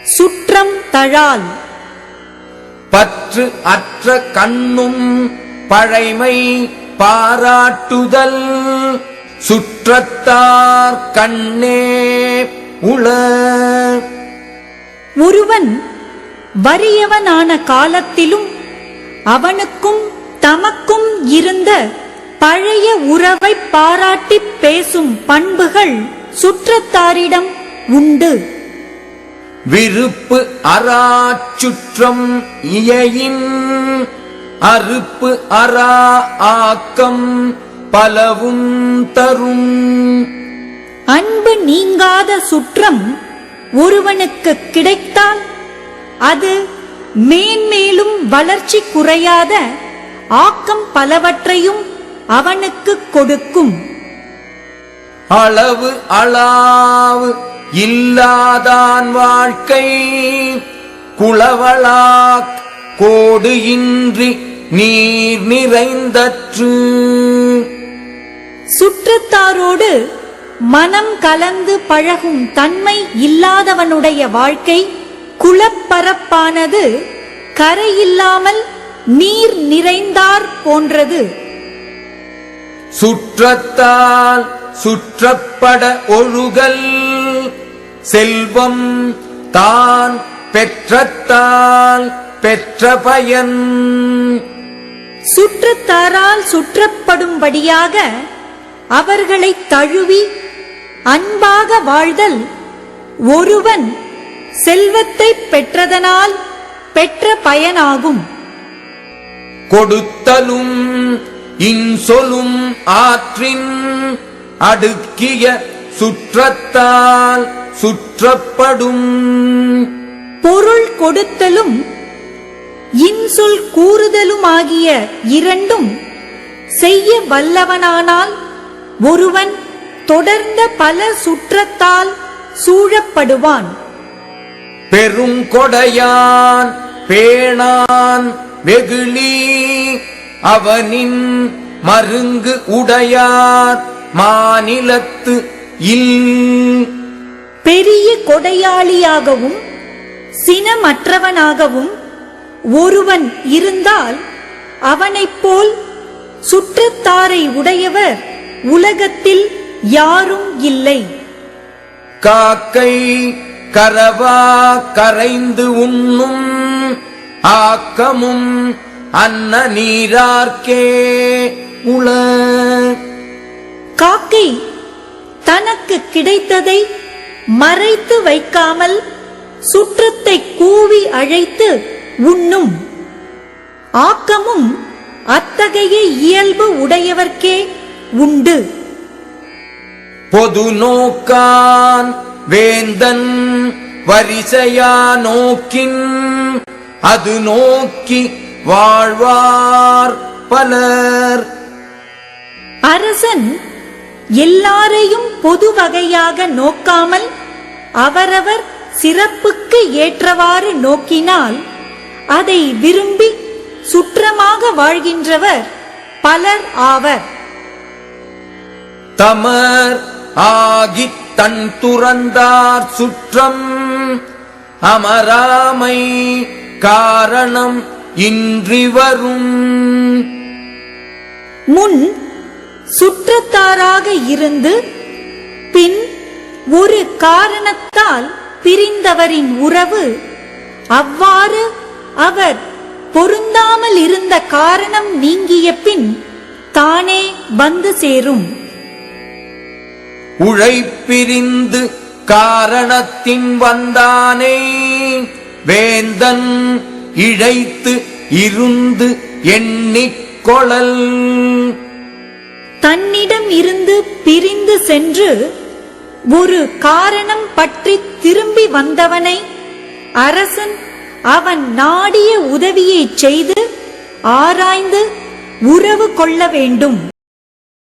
சுற்றம் தழால். பற்று அற்ற கண்ணும் பழைமை பாராட்டுதல் சுற்றத்தார் கண்ணே உள. ஒருவன் வறியவனான காலத்திலும் அவனுக்கும் தமக்கும் இருந்த பழைய உறவை பாராட்டிப் பேசும் பண்புகள் சுற்றத்தாரிடம் உண்டு. விருப்பு அறாச்சுற்றம் இயையின் அறுப்பு அறா ஆக்கம் பலவும் தரும். அன்பு நீங்காத சுற்றம் ஒருவனுக்கு கிடைத்தால் அது மேன்மேலும் வளர்ச்சி குறையாத ஆக்கம் பலவற்றையும் அவனுக்கு கொடுக்கும். அளவு அளவு இல்லாதான் வாழ்க்கை குளவளாக் கோடு இன்றி நீர் நிறைந்தற்று. சுற்றத்தாரோடு மனம் கலந்து பழகும் தன்மை இல்லாதவனுடைய வாழ்க்கை குளப்பரப்பானது கரையில்லாமல் நீர் நிறைந்தார் போன்றது. சுற்றத்தால் சுற்றப்பட ஒழுகல் செல்வம் தான் பெற்றத்தால் பெற்ற பயன். சுற்றத்தாரால் சுற்றப்படும்படியாக அவர்களை தழுவி அன்பாக வாழ்தல் ஒருவன் செல்வத்தை பெற்றதனால் பெற்ற பயனாகும். கொடுத்தலும் இன்சொலும் ஆற்றின் அடுக்கிய சுற்றத்தால் சுற்றப்படும். பொருள் கொடுத்தலும் இன்சொல் கூறுதலுமாகிய இரண்டும் செய்ய வல்லவனானால் ஒருவன் தொடர்ந்த பல சுற்றத்தால் சூழப்படுவான். பெருங்கொடையான் பேணான் வெகுளி அவனின் மருங்கு உடையார் மாநிலத்து இல். பெரிய கொடையாளியாகவும் சினமற்றவனாகவும் ஒருவன் இருந்தால் அவனைப் போல் சுற்றத்தாரை உடையவர் உலகத்தில் யாரும் இல்லை. காக்கை கரவா கரைந்து உண்ணும் ஆக்கமும் அன்ன நீரார்க்கே உள. காக்கை தனக்கு கிடைத்ததை மறைத்து வைக்காமல் சுற்றத்தை கூவி அழைத்து உண்ணும் ஆக்கமும் அத்தகைய இயல்பு உடையவர்க்கே உண்டு. பொது நோக்கான் வேந்தன் வரிசையா நோக்கின் அது நோக்கி வாழ்வார் பலர். அரசன் எல்லாரையும் பொது வகையாக நோக்காமல் அவரவர் சிறப்புக்கு ஏற்றவாறு நோக்கினால் அதை விரும்பி சுற்றமாக வாழ்கின்றவர் பலர் ஆவர். தமர் ஆகித் தன் துறந்தார் சுற்றம் அமராமை காரணம் இன்றி வரும். முன் சுற்றத்தாராக இருந்து பின் ஒரு காரணத்தால் பிரிந்தவரின் உறவு அவ்வாறு அவர் பொருந்தாமல் இருந்த காரணம் நீங்கிய பின் தானே வந்து சேரும். உழைப்பிரிந்து காரணத்தின் வந்தானே வேந்தன் இழைத்து இருந்து எண்ணிக்கொளல். தன்னிடம் இருந்து பிரிந்து சென்று ஒரு காரணம் பற்றி திரும்பி வந்தவனை அரசன் அவன் நாடிய உதவியை செய்து ஆராய்ந்து உறவு கொள்ள வேண்டும்.